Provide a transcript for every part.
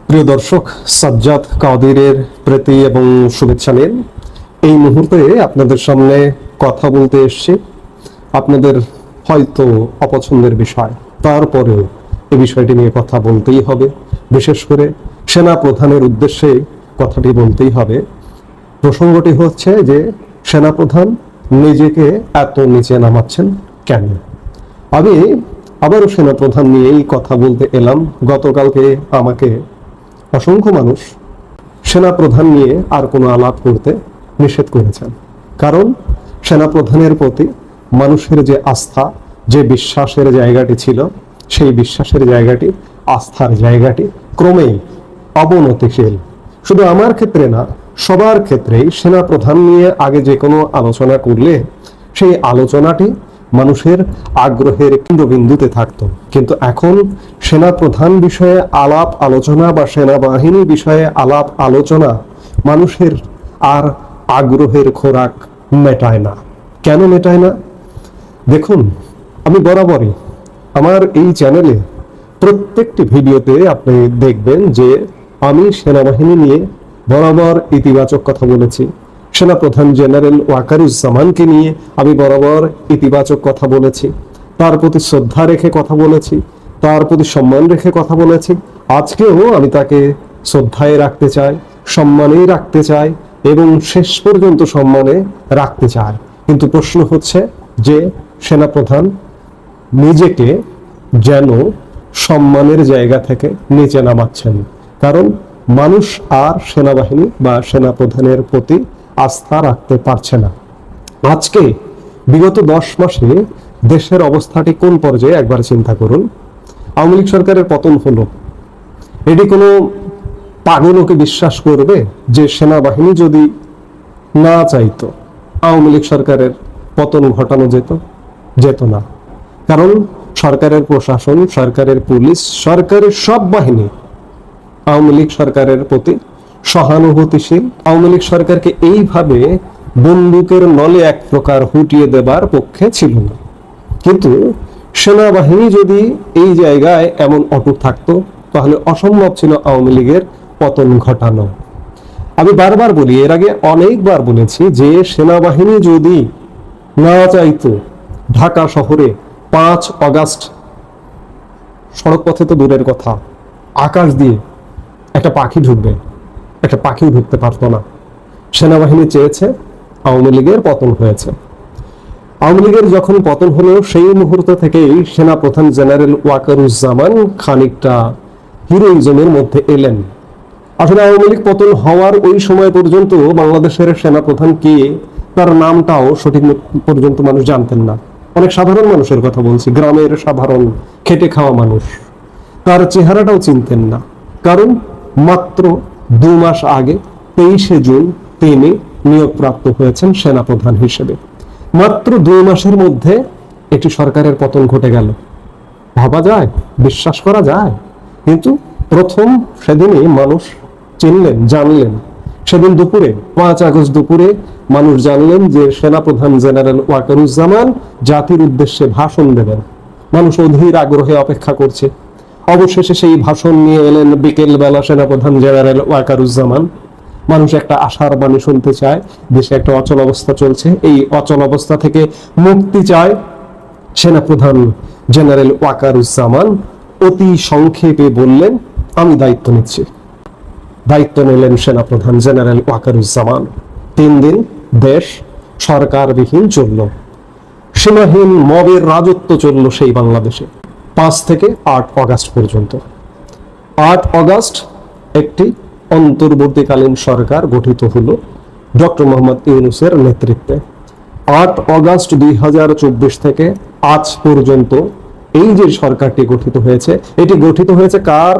প্রিয় দর্শক, সাজ্জাদ কাদিরের প্রীতি এবং শুভেচ্ছা নিন। এই মুহূর্তে আপনাদের সামনে কথা বলতে এসেছি। আপনাদের হয়তো অপছন্দের বিষয়, তারপরেও এই বিষয়টি নিয়ে কথা বলতেই হবে। বিশেষ করে সেনা প্রধানের উদ্দেশ্যে কথাটি বলতেই হবে। প্রসঙ্গটি হচ্ছে যে সেনাপ্রধান নিজেকে এত নিচে নামাচ্ছেন কেন। আমি আবারও সেনাপ্রধান নিয়েই কথা বলতে এলাম। গতকালকে আমাকে অসংখ্য মানুষ সেনাপ্রধান নিয়ে আর কোনো আলাপ করতে নিষেধ করেছেন, কারণ সেনাপ্রধানের প্রতি মানুষের যে আস্থা, যে বিশ্বাসের জায়গাটি ছিল, সেই বিশ্বাসের জায়গাটি, আস্থার জায়গাটি ক্রমেই অবনতিশীল। শুধু আমার ক্ষেত্রে না, সবার ক্ষেত্রেই সেনাপ্রধান নিয়ে আগে যে কোনো আলোচনা করলে সেই আলোচনাটি মানুষের আগ্রহের কেন্দ্রবিন্দুতে থাকতো, কিন্তু এখন সেনাপ্রধান বিষয়ে আলাপ আলোচনা বা সেনাবাহিনী বিষয়ে আলাপ আলোচনা মানুষের আর আগ্রহের খোরাক মেটায় না। কেন মেটায় না? দেখুন, আমি বরাবরই আমার এই চ্যানেলে প্রত্যেকটি ভিডিওতে আপনি দেখবেন যে আমি সেনাবাহিনী নিয়ে বরাবর ইতিবাচক কথা বলেছি। সেনাপ্রধান জেনারেল ওয়াকারুজ্জামানকে নিয়ে আমি বরাবর ইতিবাচক কথা বলেছি, তার প্রতি শ্রদ্ধা রেখে কথা বলেছি, তার প্রতি সম্মান রেখে কথা বলেছি। আজকেও আমি তাকে শ্রদ্ধায় রাখতে চাই, সম্মানেই রাখতে চাই এবং শেষ পর্যন্ত সম্মানে রাখতে চাই। কিন্তু প্রশ্ন হচ্ছে যে সেনাপ্রধান নিজেকে যেন সম্মানের জায়গা থেকে নিচে নামাচ্ছেন, কারণ মানুষ আর সেনাবাহিনী বা সেনাপ্রধানের প্রতি আস্থা রাখতে পারছে না। আজকে বিগত 10 মাসে দেশের অবস্থাটি কোন পর্যায়ে একবার চিন্তা করুন। আওয়ামী লীগ সরকারের পতন হলো, এটি কোনো পাগলকে বিশ্বাস করবে যে সেনাবাহিনী যদি না চাইতো আওয়ামী লীগ সরকারের পতন ঘটানো যেত না? কারণ সরকারের প্রশাসন, সরকারের পুলিশ, সরকারের সব বাহিনী আওয়ামী লীগ সরকারের প্রতি সহানুভূতিশীল। আওয়ামী লীগ সরকারকে এইভাবে বন্দুকের নলে এক প্রকার হুটিয়ে দেবার পক্ষে ছিল না। কিন্তু সেনাবাহিনী যদি এই জায়গায় এমন অটুট থাকতো, তাহলে অসম্ভব ছিল আওয়ামী লীগের পতন ঘটানো। আমি বারবার বলি, এর আগে অনেকবার বলেছি যে সেনাবাহিনী যদি না চাইতো ঢাকা শহরে 5 অগাস্ট সড়ক পথে তো দূরের কথা, আকাশ দিয়ে একটা পাখি ঢুকবে, একটা পাখিও ঢুকতে পারতো না। সেনাবাহিনী চেয়েছে, আওয়ামী লীগের পতন হয়েছে। আওয়ামী লীগের যখন পতন হলো, সেই মুহূর্ত থেকেই সেনাপ্রধান জেনারেল ওয়াকারুজ্জামান খানিকটা হিরোইজমের মধ্যে এলেন। আসলে আওয়ামী লীগ পতন হওয়ার ওই সময় পর্যন্ত বাংলাদেশের সেনাপ্রধান কে, তার নামটাও সঠিক পর্যন্ত মানুষ জানতেন না। অনেক সাধারণ মানুষের কথা বলছি, গ্রামের সাধারণ খেটে খাওয়া মানুষ, তার চেহারাটাও চিনতেন না। কারণ মাত্র 2 মাস আগে 23শে জুন তিনি নিয়োগপ্রাপ্ত হয়েছেন সেনাপ্রধান হিসেবে। মাত্র 2 মাসের মধ্যে একটি সরকারের পতন ঘটে গেল। ভাবা যায়? বিশ্বাস করা যায়? কিন্তু প্রথম সেদিনই মানুষ চিনলেন, জানলেন। সেদিন দুপুরে, 5 আগস্ট দুপুরে মানুষ জানলেন যে সেনাপ্রধান জেনারেল ওয়াকারুজ্জামান জাতির উদ্দেশ্যে ভাষণ দেবেন। মানুষ অধীর আগ্রহে অপেক্ষা করছে। অবশেষে সেই ভাষণ নিয়ে এলেন বিকেল বেলা সেনাপ্রধান জেনারেল ওয়াকারুজ্জামান। মানুষ একটা আশার বাণী শুনতে চায়, দেশে একটা অচল অবস্থা চলছে, এই অচল অবস্থা থেকে মুক্তি চায়। সেনাপ্রধান জেনারেল ওয়াকারুজ্জামান অতি সংক্ষেপে বললেন, আমি দায়িত্ব নিচ্ছি। দায়িত্ব নিলেন সেনাপ্রধান জেনারেল ওয়াকারুজ্জামান। 3 দিন দেশ সরকারবিহীন চলল, সীমাহীন মবের রাজত্ব চলল সেই বাংলাদেশে 5 থেকে 8 অগাস্ট পর্যন্ত। 8 অগাস্ট একটি অন্তর্বর্তীকালীন সরকার গঠিত হলো ডক্টর মোহাম্মদ ইউনূসের নেতৃত্বে। 8 অগাস্ট 2024 থেকে আজ পর্যন্ত এই যে সরকারটি গঠিত হয়েছে, এটি গঠিত হয়েছে কার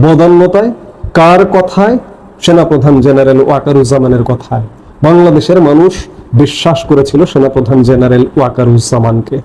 বদান্যতায়, কার কথায়? সেনাপ্রধান জেনারেল ওয়াকারুজ্জামানের কথায়। বাংলাদেশের মানুষ বিশ্বাস করেছিল সেনাপ্রধান জেনারেল ওয়াকারুজ্জামানকে।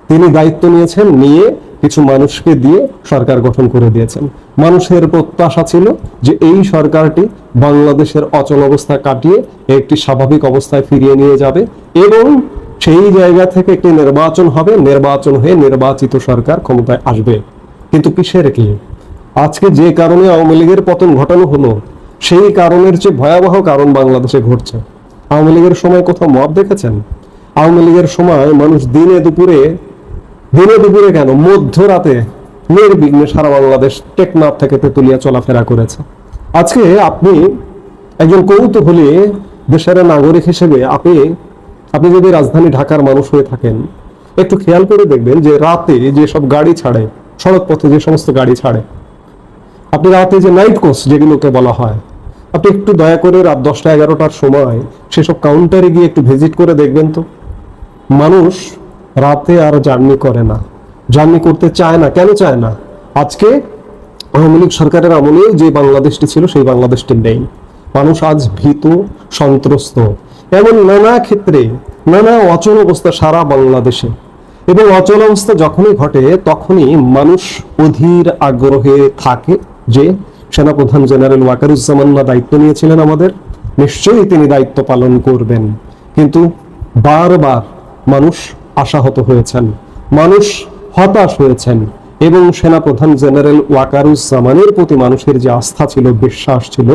তিনি দায়িত্ব নিয়েছেন, নিয়ে কিছু মানুষকে দিয়ে সরকার গঠন করে দিয়েছেন। মানুষের প্রত্যাশা ছিল যে এই সরকারটি বাংলাদেশের অচল অবস্থা কাটিয়ে একটি স্বাভাবিক অবস্থায় ফিরিয়ে নিয়ে যাবে এবং সেই জায়গা থেকে একটি নির্বাচন হবে, নির্বাচন হয়ে নির্বাচিত সরকার ক্ষমতায় আসবে। কিন্তু কিসের কি? আজকে যে কারণে আওয়ামী লীগের পতন ঘটানো হলো, সেই কারণের চেয়ে ভয়াবহ কারণ বাংলাদেশে ঘটছে। আওয়ামী লীগের সময় কোথাও মব দেখেছেন? আওয়ামী লীগের সময় মানুষ দিনে দুপুরে কেন, মধ্যরাতে নির্বিঘ্নে সারা বাংলাদেশ টেকনাফ থেকে তেতুলিয়া চলাফেরা করেছে। আজকে আপনি একজন কৌতূহলী দেশের নাগরিক হিসেবে আপনি যদি রাজধানী ঢাকার মানুষ হয়ে থাকেন, একটু খেয়াল করে দেখবেন যে রাতে যে সব গাড়ি ছাড়ে, সড়ক পথে যে সমস্ত গাড়ি ছাড়ে, আপনি রাতে যে নাইট কোচ যেগুলোকে বলা হয়, আপনি একটু দয়া করে রাত 10টা-11টার সময় সেসব কাউন্টারে গিয়ে একটু ভিজিট করে দেখবেন তো। মানুষ রাতে আর জার্নি করে না, জার্নি করতে চায় না। কেন চায় না? আজকে আওয়ামী লীগ সরকারের আমলে যে বাংলাদেশটি ছিল সেই বাংলাদেশটি নেই। মানুষ আজ ভীত, সন্ত্রস্ত, এমন নানা ক্ষেত্রে নানা অচল অবস্থা সারা বাংলাদেশে। এবং অচল অবস্থা যখনই ঘটে তখনই মানুষ অধীর আগ্রহে থাকে যে সেনাপ্রধান জেনারেল ওয়াকারুজ্জামান না দায়িত্ব নিয়েছিলেন আমাদের, নিশ্চয়ই তিনি দায়িত্ব পালন করবেন। কিন্তু বারবার মানুষ আশাহত হয়েছেন, মানুষ হতাশ হয়েছেন, এবং সেনাপ্রধান জেনারেল ওয়াকারুজ্জামানের প্রতি মানুষের যে আস্থা ছিল, বিশ্বাস ছিল,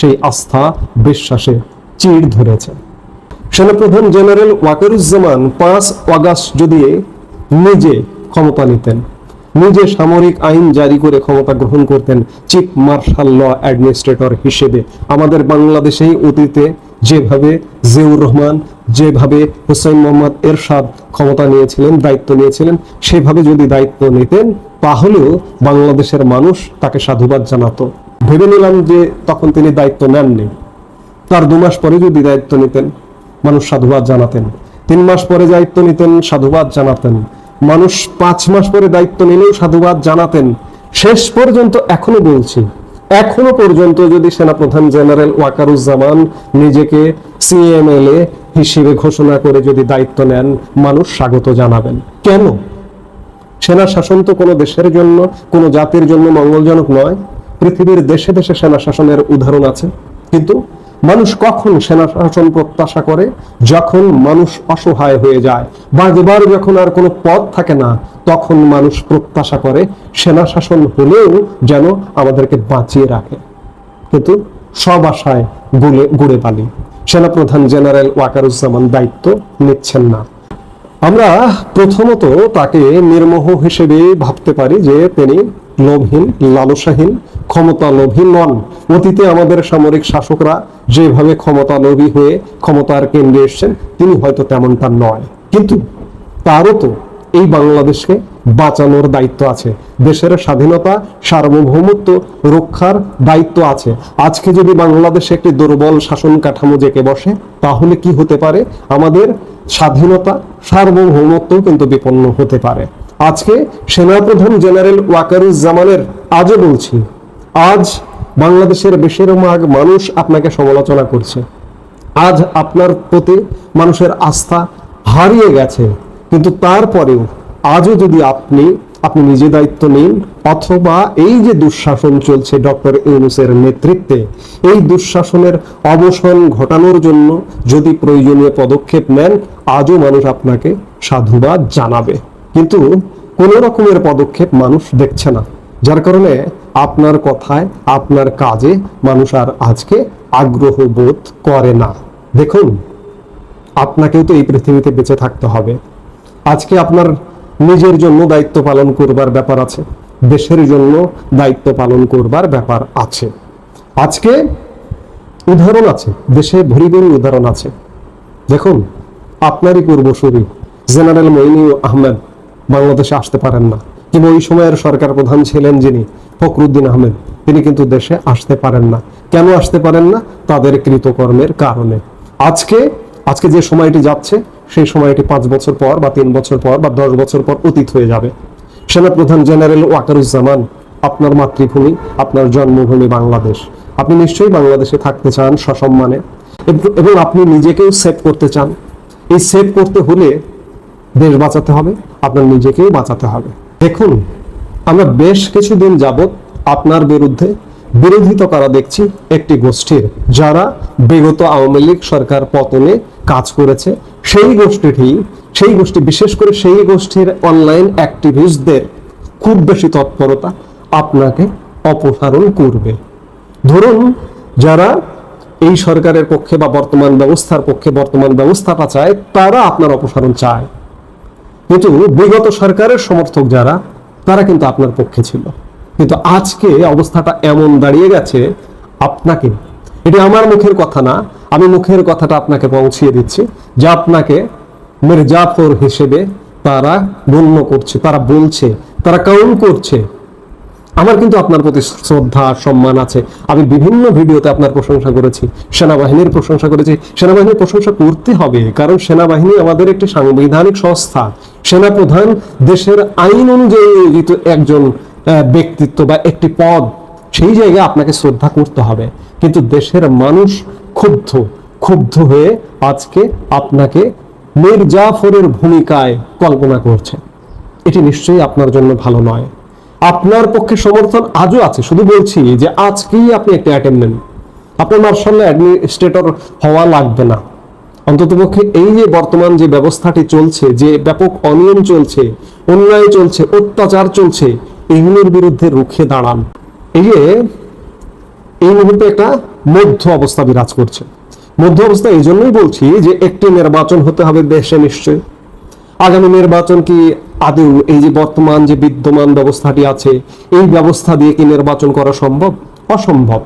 সেই আস্থা বিশ্বাসে চিড় ধরেছে। সেনাপ্রধান জেনারেল ওয়াকারুজ্জামান 5 আগস্ট যদি নিজে ক্ষমতা নিতেন, নিজে সামরিক আইন জারি করে ক্ষমতা গ্রহণ করতেন চিফ মার্শাল ল অ্যাডমিনিস্ট্রেটর হিসেবে, আমাদের বাংলাদেশেই অতীতে যেভাবে জিয়াউর রহমান, যেভাবে হুসাইন মোহাম্মদ এরশাদ ক্ষমতা নিয়েছিলেন, দায়িত্ব নিয়েছিলেন, সেভাবে যদি দায়িত্ব নিতেন তাহলেও বাংলাদেশের মানুষ তাকে সাধুবাদ জানাতো। ভেবে নিলাম যে তখন তিনি দায়িত্ব নেননি, তার 2 মাস পরে যদি দায়িত্ব নিতেন মানুষ সাধুবাদ জানাতেন, 3 মাস পরে দায়িত্ব নিতেন সাধুবাদ জানাতেন, মানুষ 5 মাস পরে দায়িত্ব নিলেও সাধুবাদ জানাতেন। শেষ পর্যন্ত এখনো পর্যন্ত যদি সেনাপ্রধান জেনারেল ওয়াকারুজ্জামান নিজেকে সিএমএলএ হিসেবে ঘোষণা করে যদি দায়িত্ব নেন, মানুষ স্বাগত জানাবেন। কেন? সেনা শাসন তো কোনো দেশের জন্য, কোনো জাতির জন্য মঙ্গলজনক নয়। পৃথিবীর দেশে দেশে সেনা শাসনের উদাহরণ আছে, কিন্তু মানুষ কখন সেনা শাসন প্রত্যাশা করে? যখন মানুষ অসহায় হয়ে যায়, বাঁচবার যখন আর কোনো পথ থাকে না, তখন মানুষ প্রত্যাশা করে সেনা শাসন হলেও যেন আমাদেরকে বাঁচিয়ে রাখে। কিন্তু সব আশায় গুড়ে বালি। সেনাপ্রধান জেনারেল ওয়াকারুজ্জামান দায়িত্ব নিচ্ছেন না। আমরা প্রথমত তাকে নির্মোহ হিসেবে ভাবতে পারি যে তিনি লোভহীন, লালসাহীন, ক্ষমতা লোভী নন। অতীতে আমাদের সামরিক শাসকরা যেভাবে ক্ষমতা লোভী হয়ে ক্ষমতার কেন্দ্রে এসেছেন, তিনি হয়তো তেমনটা নয়। কিন্তু তারও তো এই বাংলাদেশকে বাঁচানোর দায়িত্ব আছে, দেশের স্বাধীনতা সার্বভৌমত্ব রক্ষার দায়িত্ব আছে। আজকে যদি বাংলাদেশে একটি দুর্বল শাসন কাঠামো জেঁকে বসে, তাহলে কি হতে পারে? আমাদের স্বাধীনতা সার্বভৌমত্ব কিন্তু বিপন্ন হতে পারে। আজকে সেনাপ্রধান জেনারেল ওয়াকারুজ্জামানের, আজও বলছি, আজ বাংলাদেশের বেশিরভাগ মানুষ আপনাকে সমালোচনা করছে, আজ আপনার প্রতি মানুষের আস্থা হারিয়ে গেছে। কিন্তু তারপরেও আজও যদি আপনি নিজে দায়িত্ব নিন, অথবা এই যে দুঃশাসন চলছে ডক্টর ইউনূসের নেতৃত্বে, এই দুঃশাসনের অবসান ঘটানোর জন্য যদি প্রয়োজনীয় পদক্ষেপ নেন, আজও মানুষ আপনাকে সাধুবাদ জানাবে। কিন্তু কোন রকমের পদক্ষেপ মানুষ দেখছে না, যার কারণে আপনার কথায়, আপনার কাজে মানুষ আর আজকে আগ্রহ বোধ করে না। দেখুন, আপনাকেও তো এই পৃথিবীতে বেঁচে থাকতে হবে। আজকে আপনার নিজের জন্য দায়িত্ব পালন করবার ব্যাপার আছে, দেশের জন্য দায়িত্ব পালন করবার ব্যাপার আছে। আজকে উদাহরণ আছে, দেশে ভরি ভরি উদাহরণ আছে। দেখুন, আপনারই পূর্বসূরি জেনারেল মঈনুল আহমেদ বাংলাদেশে আসতে পারেন না, কিন্তু ওই সময়ের সরকার প্রধান ছিলেন যিনি ফখরুদ্দিন আহমেদ, তিনি কিন্তু দেশে আসতে পারেন না। কেন আসতে পারেন না? তাদের কৃতকর্মের কারণে। আজকে যে সময়টি যাচ্ছে, সেই সময়টি 5 বছর পর বা 3 বছর পর বা 10 বছর পর অতীত হয়ে যাবে। সেনাপ্রধান জেনারেল ওয়াকারুজ্জামান, আপনার মাতৃভূমি, আপনার জন্মভূমি বাংলাদেশ, আপনি নিশ্চয়ই বাংলাদেশে থাকতে চান সসম্মানে, এবং আপনি নিজেকেও সেভ করতে চান। এই সেভ করতে হলে দেশ বাঁচাতে হবে, আপনার নিজেকেও বাঁচাতে হবে। দেখুন, আমরা বেশ কিছুদিন যাবৎ আপনার বিরুদ্ধে বিরোধিতা করা দেখছি একটি গোষ্ঠীর, যারা বিগত আওয়ামী লীগ সরকার পতনে কাজ করেছে। সেই গোষ্ঠী, বিশেষ করে সেই গোষ্ঠীর অনলাইন অ্যাক্টিভিস্টদের খুব বেশি তৎপরতা আপনাকে অপসারণ করবে। ধরুন যারা এই সরকারের পক্ষে বা বর্তমান ব্যবস্থার পক্ষে, বর্তমান ব্যবস্থাটা চায়, তারা আপনার অপসারণ চায়, কিন্তু বিগত সরকারের সমর্থক যারা, তারা কিন্তু আপনার পক্ষে ছিল। কিন্তু আজকে অবস্থাটা এমন দাঁড়িয়ে গেছে, আপনাকে, এটি আমার মুখের কথা না, আমি মুখের কথাটা আপনাকে পৌঁছিয়ে দিচ্ছি, যে আপনাকে মির্জাফর হিসেবে তারা গণ্য করছে, তারা বলছে, তারা কাউন্ট করছে। আমার কিন্তু আপনার প্রতি শ্রদ্ধা সম্মান আছে। আমি বিভিন্ন ভিডিওতে আপনার প্রশংসা করেছি, সেনাবাহিনীর প্রশংসা করেছি। সেনাবাহিনীর প্রশংসা করতে হবে, কারণ সেনাবাহিনী আমাদের একটি সাংবিধানিক সংস্থা। সেনাপ্রধান দেশের আইন অনুযায়ী নিয়োজিত একজন ব্যক্তিত্ব বা একটি পদ, সেই জায়গায় আপনাকে শ্রদ্ধা করতে হবে। কিন্তু দেশের মানুষ ক্ষুব্ধ হয়ে আজকে আপনাকে মির্জাফরের ভূমিকায় কল্পনা করছে। এটি নিশ্চয়ই আপনার জন্য ভালো নয়। আপনার পক্ষে সমর্থন আজও আছে, শুধু বলছি যে আজকেই আপনি একটা অ্যাটেম্প নেন। আপনার মার্শাল অ্যাডমিনিস্ট্রেটর হওয়া লাগবে না। অন্ততপক্ষে এই যে বর্তমান যে ব্যবস্থাটি চলছে, যে ব্যাপক অনিয়ম চলছে, অন্যায় চলছে, অত্যাচার চলছে, এইগুলোর বিরুদ্ধে রুখে দাঁড়ান। এই মুহূর্তে একটা মধ্য অবস্থা বিরাজ করছে। মধ্য অবস্থা এই জন্যই বলছি যে একটি নির্বাচন হতে হবে দেশে নিশ্চয়ই। আগামী নির্বাচন কি আদৌ এই যে বর্তমান যে বিদ্যমান ব্যবস্থাটি আছে, এই ব্যবস্থা দিয়ে কি নির্বাচন করা সম্ভব? অসম্ভব।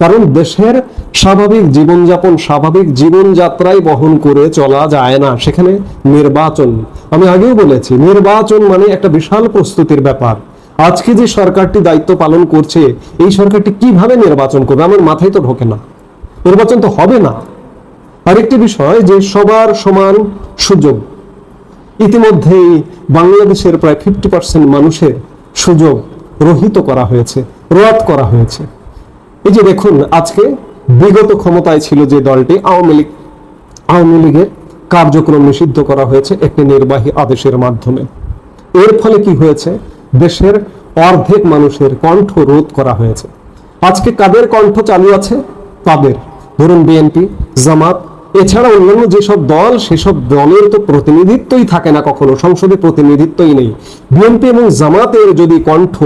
কারণ দেশের স্বাভাবিক জীবনযাপন, স্বাভাবিক জীবনযাত্রায় বহন করে চলা যায় না সেখানে নির্বাচন। আমি আগেও বলেছি, নির্বাচন মানে একটা বিশাল প্রস্তুতির ব্যাপার। আজকে যে সরকারটি দায়িত্ব পালন করছে, এই সরকারটি কিভাবে নির্বাচন করবে আমার মাথায় তো ঢোকে না। নির্বাচন তো হবে না। আরেকটি বিষয়, যে সবার সমান সুযোগ, ইতিমধ্যেই বাংলাদেশের প্রায় 50% মানুষের সুযোগ রহিত করা হয়েছে, রদ করা হয়েছে। এই যে দেখুন, আজকে বিগত ক্ষমতায় ছিল যে দলটি আওয়ামী লীগের কার্যক্রম নিষিদ্ধ করা হয়েছে একটি নির্বাহী আদেশের মাধ্যমে। এর ফলে কি হয়েছে? দেশের অর্ধেক মানুষের কণ্ঠ রোধ করা হয়েছে। আজকে কাদের কণ্ঠ চালু আছে? তাদের, ধরুন বিএনপি, জামাত, এছাড়া অন্যান্য যেসব দল, সেসব দলের তো প্রতিনিধিত্বই থাকে না, কখনো সংসদে প্রতিনিধিত্বই নেই। বিএনপি এবং জামাতের যদি কণ্ঠ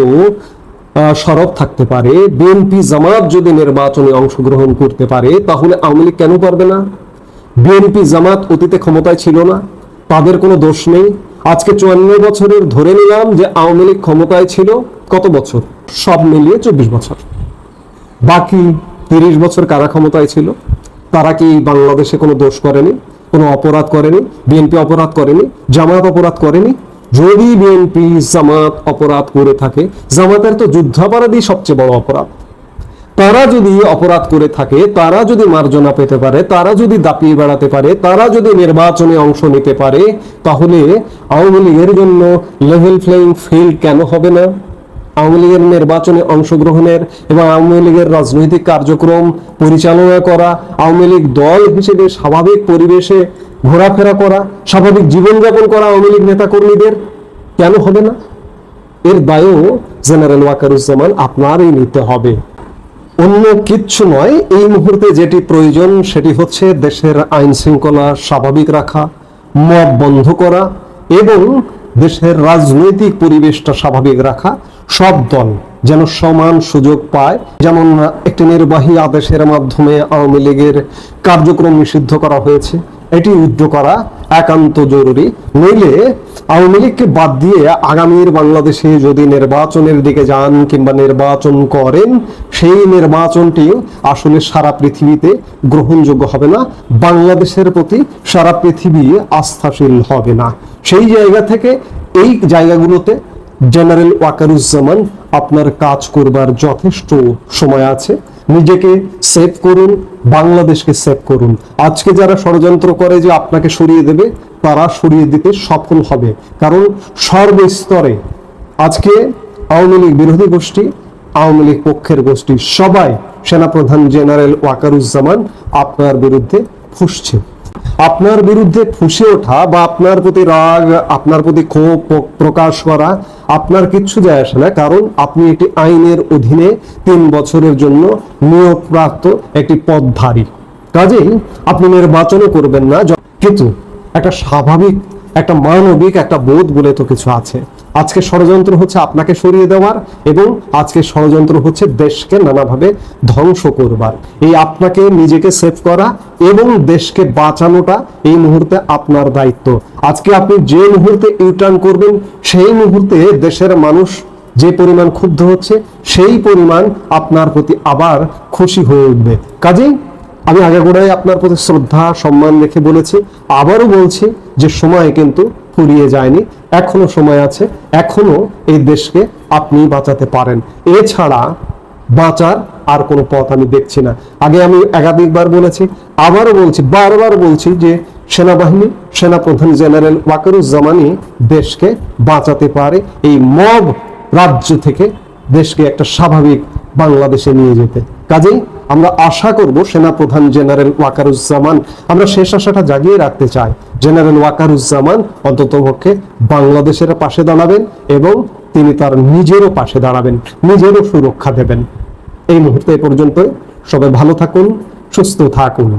সরব থাকতে পারে, বিএনপি জামাত যদি নির্বাচনে অংশগ্রহণ করতে পারে, তাহলে আওয়ামী লীগ কেন পারবে না? বিএনপি জামাত অতীতে ক্ষমতায় ছিল না, তাদের কোনো দোষ নেই। আজকে 54 বছরের ধরে নিলাম যে আওয়ামী লীগ ক্ষমতায় ছিল কত বছর? সব মিলিয়ে 24 বছর। বাকি 30 বছর কারা ক্ষমতায় ছিল? তারা কি বাংলাদেশে কোনো দোষ করেনি, কোনো অপরাধ করেনি? বিএনপি অপরাধ করেনি, জামাত অপরাধ করেনি? যদি বিএনপি জামাত অপরাধ করে থাকে, জামাতের তো যুদ্ধাপরাধী সবচেয়ে বড় অপরাধ। তারা যদি অপরাধ করে থাকে, তারা যদি মার্জনা পেতে পারে, তারা যদি দাপিয়ে বেড়াতে পারে, তারা যদি নির্বাচনে অংশ নিতে পারে, তাহলে আওয়ামী লীগের জন্য লেভেল প্লেইং ফিল্ড কেন হবে না? আওয়ামী লীগের নির্বাচনে অংশগ্রহণের এবং আওয়ামী লীগের রাজনৈতিক কার্যক্রম পরিচালনা করা, আওয়ামী লীগ দল হিসেবে স্বাভাবিক পরিবেশে ঘোরাফেরা করা, স্বাভাবিক জীবনযাপন করা আওয়ামী লীগ নেতাকর্মীদের কেন হবে না? এর দায়ও জেনারেল ওয়াকারুজ্জামান আপনারই নিতে হবে, অন্য কিচ্ছু নয়। এই মুহূর্তে যেটি প্রয়োজন সেটি হচ্ছে দেশের আইন শৃঙ্খলা স্বাভাবিক রাখা, মব বন্ধ করা এবং দেশের রাজনৈতিক পরিবেশটা স্বাভাবিক রাখা। সব দল যেন সমান সুযোগ পায়। যেমন একটি নির্বাহী আদেশের মাধ্যমে আওয়ামী লীগের কার্যক্রম নিষিদ্ধ করা হয়েছে, এটি উইথড্র করা একান্ত জরুরি। নইলে আওয়ামী লীগকে বাদ দিয়ে আগামীর বাংলাদেশে যদি নির্বাচনের দিকে যান কিংবা নির্বাচন করেন, সেই নির্বাচনটি আসলে সারা পৃথিবীতে গ্রহণযোগ্য হবে না, বাংলাদেশের প্রতি সারা পৃথিবী আস্থাশীল হবে না। সেই জায়গা থেকে এই জায়গাগুলোতে জেনারেল ওয়াকারুজ্জামান আপনার কাজ করবার যথেষ্ট সময় আছে। নিজেকে সেভ করুন, বাংলাদেশকে সেভ করুন। আজকে যারা ষড়যন্ত্র করে যে আপনাকে সরিয়ে দেবে, তারা সরিয়ে দিতে সফল হবে। কারণ সর্বস্তরে আজকে আওয়ামী লীগ বিরোধী গোষ্ঠী, আওয়ামী লীগ পক্ষের গোষ্ঠী সবাই সেনাপ্রধান জেনারেল ওয়াকারুজ্জামান আপনার বিরুদ্ধে ফুঁসছে। আপনার বিরুদ্ধে ফুঁসে ওঠা বা আপনার প্রতি রাগ, আপনার প্রতি ক্ষোভ প্রকাশ করা আপনার কিচ্ছু যায় আসে না, কারণ আপনি একটি আইনের অধীনে 3 বছরের জন্য নিয়োগপ্রাপ্ত একটি পদধারী। কাজেই আপনি নির্বাচনও করবেন না, কিন্তু একটা স্বাভাবিক একটা মানবিক একটা বোধ বলে তো কিছু আছে। আজকে ষড়যন্ত্র হচ্ছে আপনাকে সরিয়ে দেওয়ার, এবং আজকে ষড়যন্ত্র হচ্ছে দেশকে নানাভাবে ধ্বংস করবার। এই আপনাকে নিজেকে সেভ করা এবং দেশকে বাঁচানোটা এই মুহূর্তে আপনার দায়িত্ব। আজকে আপনি যে মুহূর্তে ইউটার্ন করবেন, সেই মুহূর্তে দেশের মানুষ যে পরিমাণ ক্ষুব্ধ হচ্ছে, সেই পরিমাণ আপনার প্রতি আবার খুশি হয়ে উঠবে। কাজেই আমি আগাগোড়াই আপনার প্রতি শ্রদ্ধা সম্মান রেখে বলেছি, আবারও বলছি যে সময় কিন্তু ফুরিয়ে যায়নি, এখনো সময় আছে, এখনো এই দেশকে আপনি বাঁচাতে পারেন। এছাড়া বাঁচার আর কোনো পথ আমি দেখছি না। আগে আমি একাধিকবার বলেছি, আবারও বলছি, বারবার বলছি যে সেনাবাহিনী, সেনাপ্রধান জেনারেল ওয়াকারুজ্জামানই দেশকে বাঁচাতে পারে এই মব রাজ্য থেকে দেশকে একটা স্বাভাবিক বাংলাদেশে নিয়ে যেতে। কাজেই আমরা আশা করব সেনাপ্রধান জেনারেল ওয়াকারুজ্জামান, আমরা শেষ আশাটা জাগিয়ে রাখতে চাই, জেনারেল ওয়াকারুজ্জামান অন্ততপক্ষে বাংলাদেশের পাশে দাঁড়াবেন এবং তিনি তার নিজেরও পাশে দাঁড়াবেন, নিজেরও সুরক্ষা দেবেন। এই মুহূর্তে এ পর্যন্ত। সবাই ভালো থাকুন, সুস্থ থাকুন।